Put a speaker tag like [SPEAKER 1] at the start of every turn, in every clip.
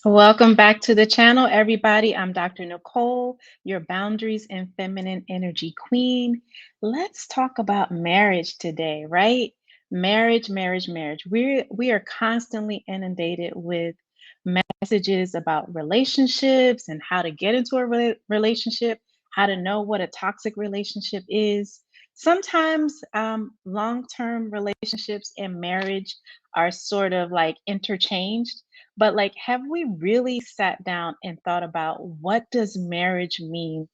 [SPEAKER 1] Welcome back to the channel, everybody. I'm Dr. Nicole, your boundaries and feminine energy queen. Let's talk about marriage today, right? Marriage. We are constantly inundated with messages about relationships and how to get into a relationship, how to know what a toxic relationship is. Sometimes long-term relationships and marriage are sort of like interchanged, but like, have we really sat down and thought about what does marriage mean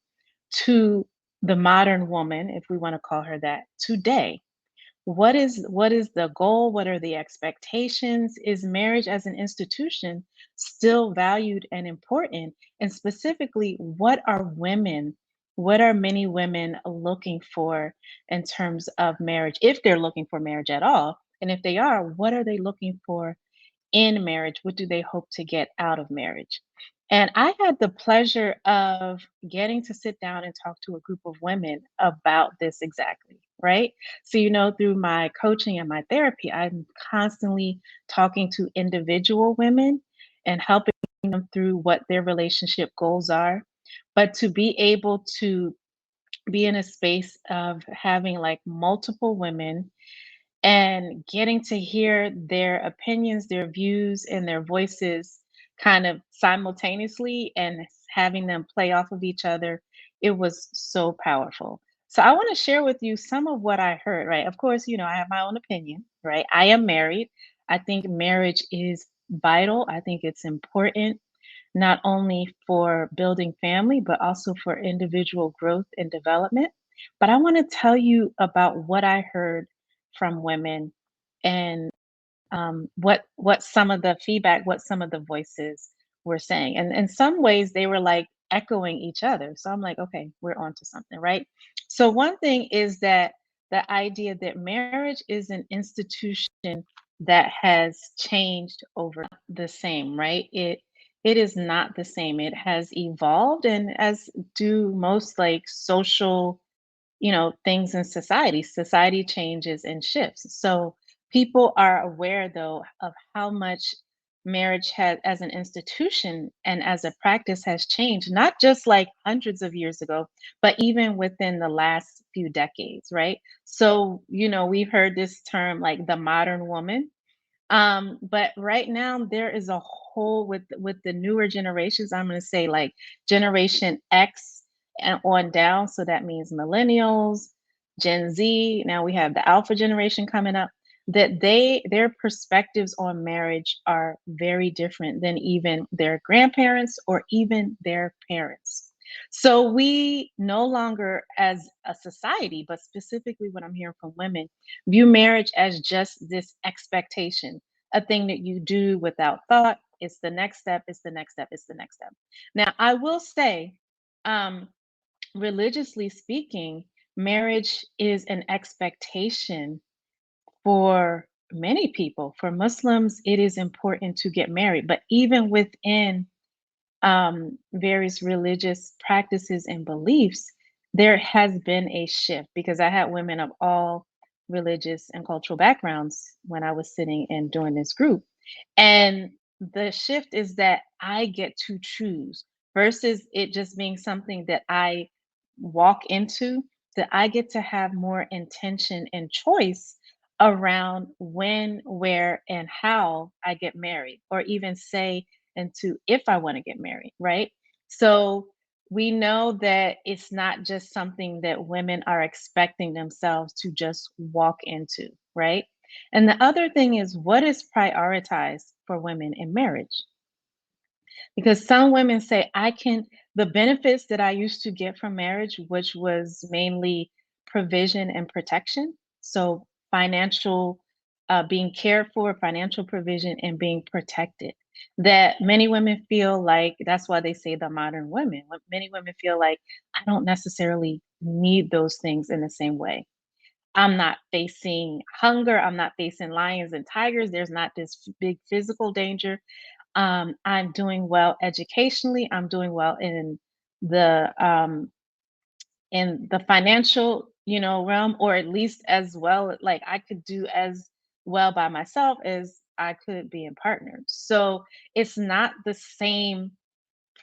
[SPEAKER 1] to the modern woman, if we want to call her that, today? What is the goal? What are the expectations? Is marriage as an institution still valued and important? And specifically, what are many women looking for in terms of marriage, if they're looking for marriage at all? And if they are, what are they looking for in marriage? What do they hope to get out of marriage? And I had the pleasure of getting to sit down and talk to a group of women about this exactly, right? So, through my coaching and my therapy, I'm constantly talking to individual women and helping them through what their relationship goals are. But to be able to be in a space of having like multiple women and getting to hear their opinions, their views, and their voices kind of simultaneously and having them play off of each other, it was so powerful. So I want to share with you some of what I heard, right? Of course, I have my own opinion, right? I am married. I think marriage is vital. I think it's important not only for building family, but also for individual growth and development. But I want to tell you about what I heard from women and what some of the feedback, what some of the voices were saying. And in some ways, they were like echoing each other. So I'm like, okay, we're onto something, right? So one thing is that the idea that marriage is an institution that has changed over the same, right? It is not the same. It has evolved, and as do most like social, things in society. Society changes and shifts. So people are aware though of how much marriage has as an institution and as a practice has changed, not just like hundreds of years ago, but even within the last few decades, right? So, we've heard this term like the modern woman, but right now there is a whole with the newer generations, I'm going to say like generation X and on down. So that means millennials, Gen Z. Now we have the alpha generation coming up. That their perspectives on marriage are very different than even their grandparents or even their parents. So we no longer, as a society, but specifically what I'm hearing from women, view marriage as just this expectation, a thing that you do without thought. It's the next step, it's the next step, it's the next step. Now, I will say, um, religiously speaking, marriage is an expectation for many people. For Muslims, it is important to get married, but even within various religious practices and beliefs, there has been a shift because I had women of all religious and cultural backgrounds when I was sitting and doing this group. And the shift is that I get to choose versus it just being something that I walk into, that I get to have more intention and choice around when, where, and how I get married, or even say into if I want to get married, right? So we know that it's not just something that women are expecting themselves to just walk into, right? And the other thing is what is prioritized for women in marriage? Because some women say, the benefits that I used to get from marriage, which was mainly provision and protection. So financial, being cared for, financial provision, and being protected. That many women feel like that's why they say the modern women. Many women feel like I don't necessarily need those things in the same way. I'm not facing hunger. I'm not facing lions and tigers. There's not this big physical danger. I'm doing well educationally. I'm doing well the in the financial, realm, or at least as well. Like I could do as well by myself as I could be in partners. So it's not the same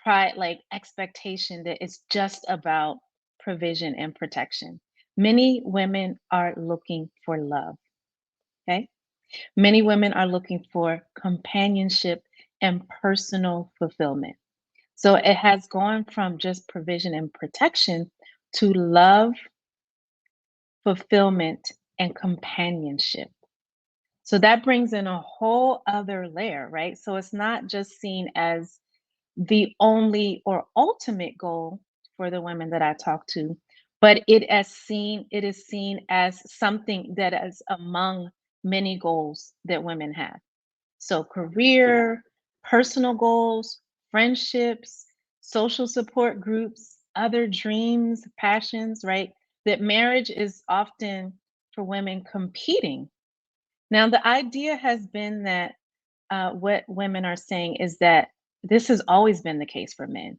[SPEAKER 1] pride, like expectation that it's just about provision and protection. Many women are looking for love. Okay. Many women are looking for companionship and personal fulfillment. So it has gone from just provision and protection to love, fulfillment, and companionship. So that brings in a whole other layer, right? So it's not just seen as the only or ultimate goal for the women that I talk to, but it is seen as something that is among many goals that women have. So career, personal goals, friendships, social support groups, other dreams, passions, right? That marriage is often for women competing. Now, the idea has been that what women are saying is that this has always been the case for men.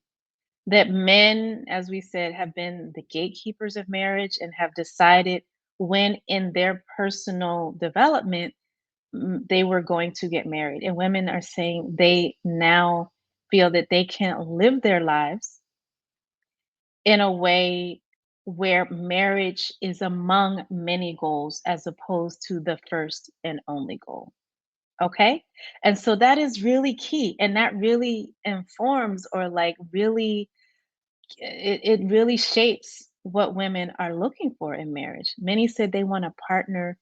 [SPEAKER 1] That men, as we said, have been the gatekeepers of marriage and have decided when in their personal development they were going to get married. And women are saying they now feel that they can't live their lives in a way where marriage is among many goals as opposed to the first and only goal. Okay. And so that is really key. And that really informs or like really, it really shapes what women are looking for in marriage. Many said they want a partner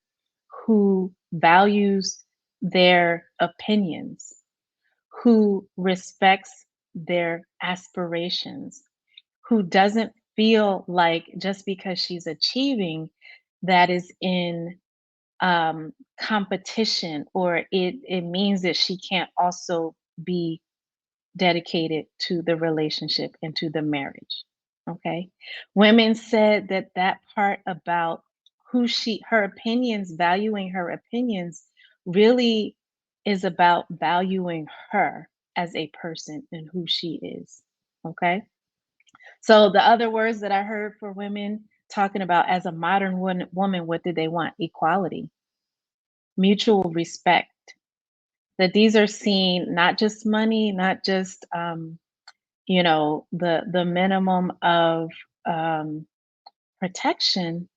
[SPEAKER 1] who values their opinions, who respects their aspirations, who doesn't feel like just because she's achieving that is in competition or it means that she can't also be dedicated to the relationship and to the marriage. Okay. Women said that that part about her opinions, valuing her opinions, really is about valuing her as a person and who she is. Okay. So the other words that I heard for women talking about as a modern woman, what did they want? Equality, mutual respect, that these are seen not just money, not just the minimum of um, protection,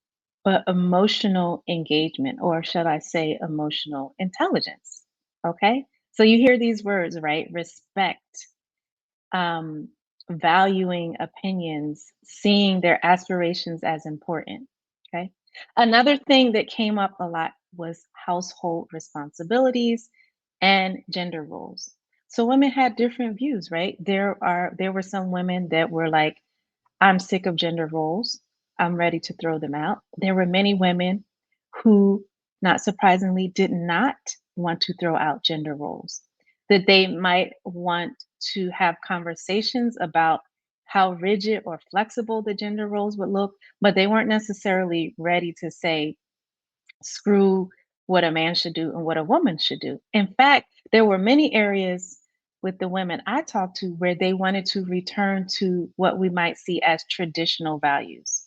[SPEAKER 1] but emotional engagement, or should I say emotional intelligence. Okay. So you hear these words, right? Respect, um, valuing opinions, seeing their aspirations as important. Okay. Another thing that came up a lot was household responsibilities and gender roles. So women had different views, right? There were some women that were like, I'm sick of gender roles. I'm ready to throw them out. There were many women who, not surprisingly, did not want to throw out gender roles, that they might want to have conversations about how rigid or flexible the gender roles would look, but they weren't necessarily ready to say, screw what a man should do and what a woman should do. In fact, there were many areas with the women I talked to where they wanted to return to what we might see as traditional values.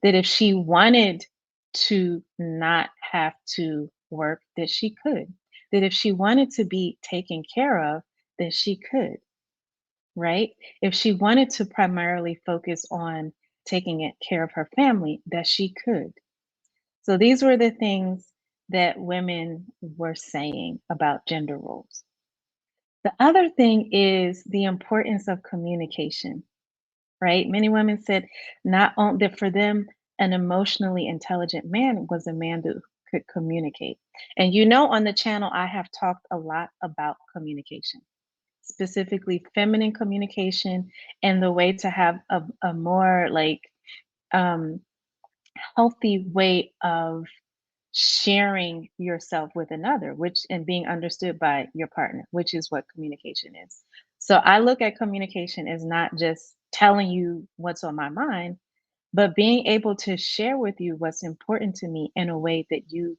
[SPEAKER 1] That if she wanted to not have to work, that she could. That if she wanted to be taken care of, that she could, right? If she wanted to primarily focus on taking care of her family, that she could. So these were the things that women were saying about gender roles. The other thing is the importance of communication, right? Many women said not only that for them, an emotionally intelligent man was a man that could communicate. And on the channel, I have talked a lot about communication, specifically feminine communication and the way to have a more like um, healthy way of sharing yourself with another, which and being understood by your partner, which is what communication is. So I look at communication as not just telling you what's on my mind, but being able to share with you what's important to me in a way that you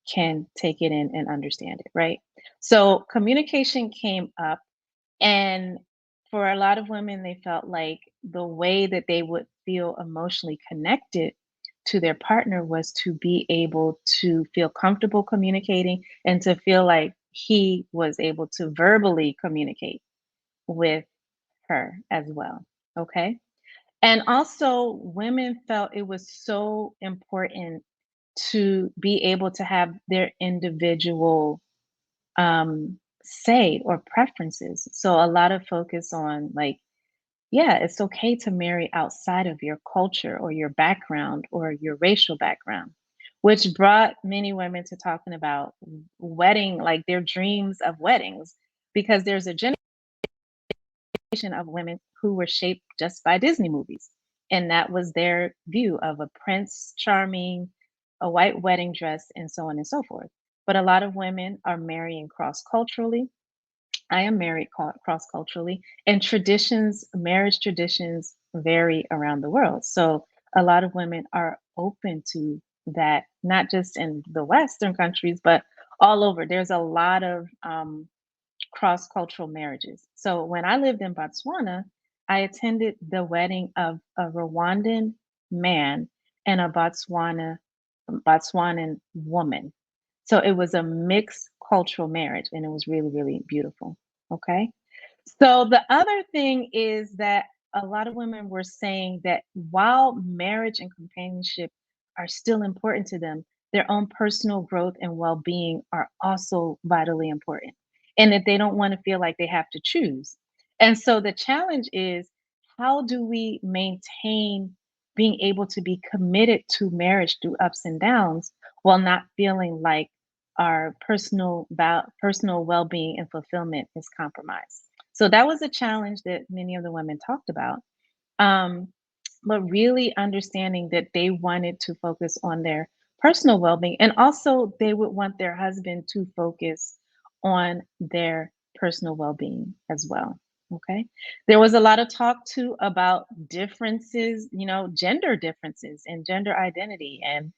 [SPEAKER 1] can take it in and understand it, right? So communication came up, and for a lot of women, they felt like the way that they would feel emotionally connected to their partner was to be able to feel comfortable communicating and to feel like he was able to verbally communicate with her as well. Okay. And also, women felt it was so important to be able to have their individual say or preferences. So, a lot of focus on like, yeah, it's okay to marry outside of your culture or your background or your racial background, which brought many women to talking about wedding, like their dreams of weddings, because there's a of women who were shaped just by Disney movies. And that was their view of a prince charming, a white wedding dress, and so on and so forth. But a lot of women are marrying cross culturally. I am married cross culturally, and traditions, marriage traditions vary around the world. So a lot of women are open to that, not just in the Western countries, but all over. There's a lot of cross-cultural marriages. So when I lived in Botswana, I attended the wedding of a Rwandan man and a Botswanan woman. So it was a mixed cultural marriage and it was really, really beautiful. Okay. So the other thing is that a lot of women were saying that while marriage and companionship are still important to them, their own personal growth and well-being are also vitally important. And that they don't want to feel like they have to choose. And so the challenge is, how do we maintain being able to be committed to marriage through ups and downs while not feeling like our personal well-being and fulfillment is compromised? So that was a challenge that many of the women talked about. Um, but really understanding that they wanted to focus on their personal well being. And also, they would want their husband to focus on their personal well being as well. Okay. There was a lot of talk too about differences, gender differences and gender identity and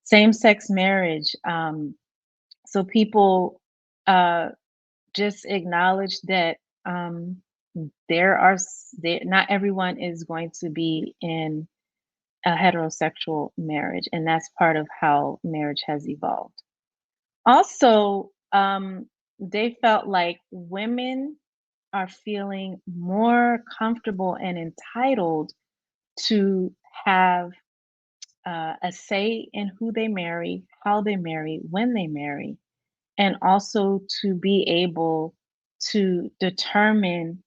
[SPEAKER 1] same sex marriage. So people uh, just acknowledge that not everyone is going to be in a heterosexual marriage, and that's part of how marriage has evolved. Also, they felt like women are feeling more comfortable and entitled to have a say in who they marry, how they marry, when they marry, and also to be able to determine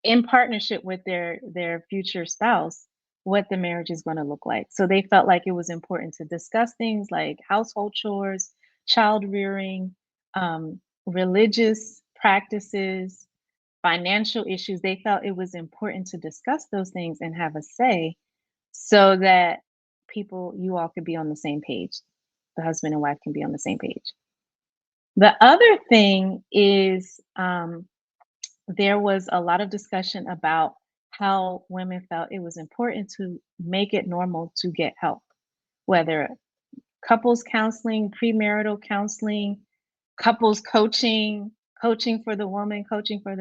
[SPEAKER 1] in partnership with their future spouse what the marriage is going to look like. So they felt like it was important to discuss things like household chores, child rearing, religious practices, financial issues. They felt it was important to discuss those things and have a say so that you all could be on the same page. The husband and wife can be on the same page. The other thing is there was a lot of discussion about how women felt it was important to make it normal to get help, whether couples counseling, premarital counseling, couples coaching, coaching for the woman, coaching for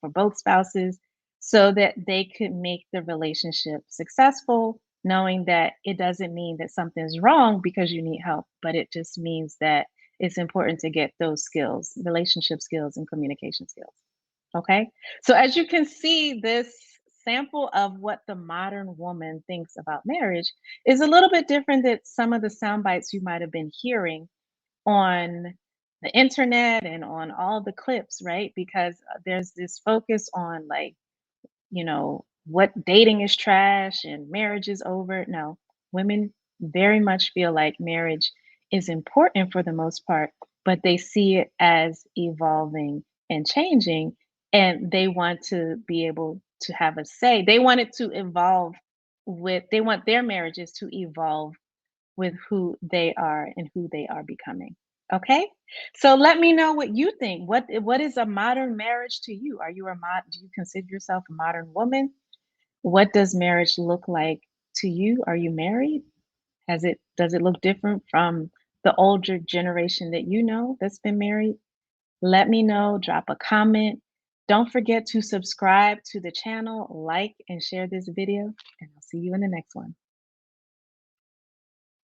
[SPEAKER 1] for both spouses, so that they could make the relationship successful, knowing that it doesn't mean that something's wrong because you need help, but it just means that it's important to get those skills, relationship skills and communication skills. Okay. So as you can see, this sample of what the modern woman thinks about marriage is a little bit different than some of the sound bites you might have been hearing on the internet and on all the clips, right? Because there's this focus on like what dating is trash and marriage is over. No, women very much feel like marriage is important for the most part, but they see it as evolving and changing. And they want to be able to have a say. They want it to evolve they want their marriages to evolve with who they are and who they are becoming. Okay? So let me know what you think. What is a modern marriage to you? Do you consider yourself a modern woman? What does marriage look like to you? Are you married? Does it look different from the older generation that you know that's been married? Let me know, drop a comment. Don't forget to subscribe to the channel, like and share this video, and I'll see you in the next one.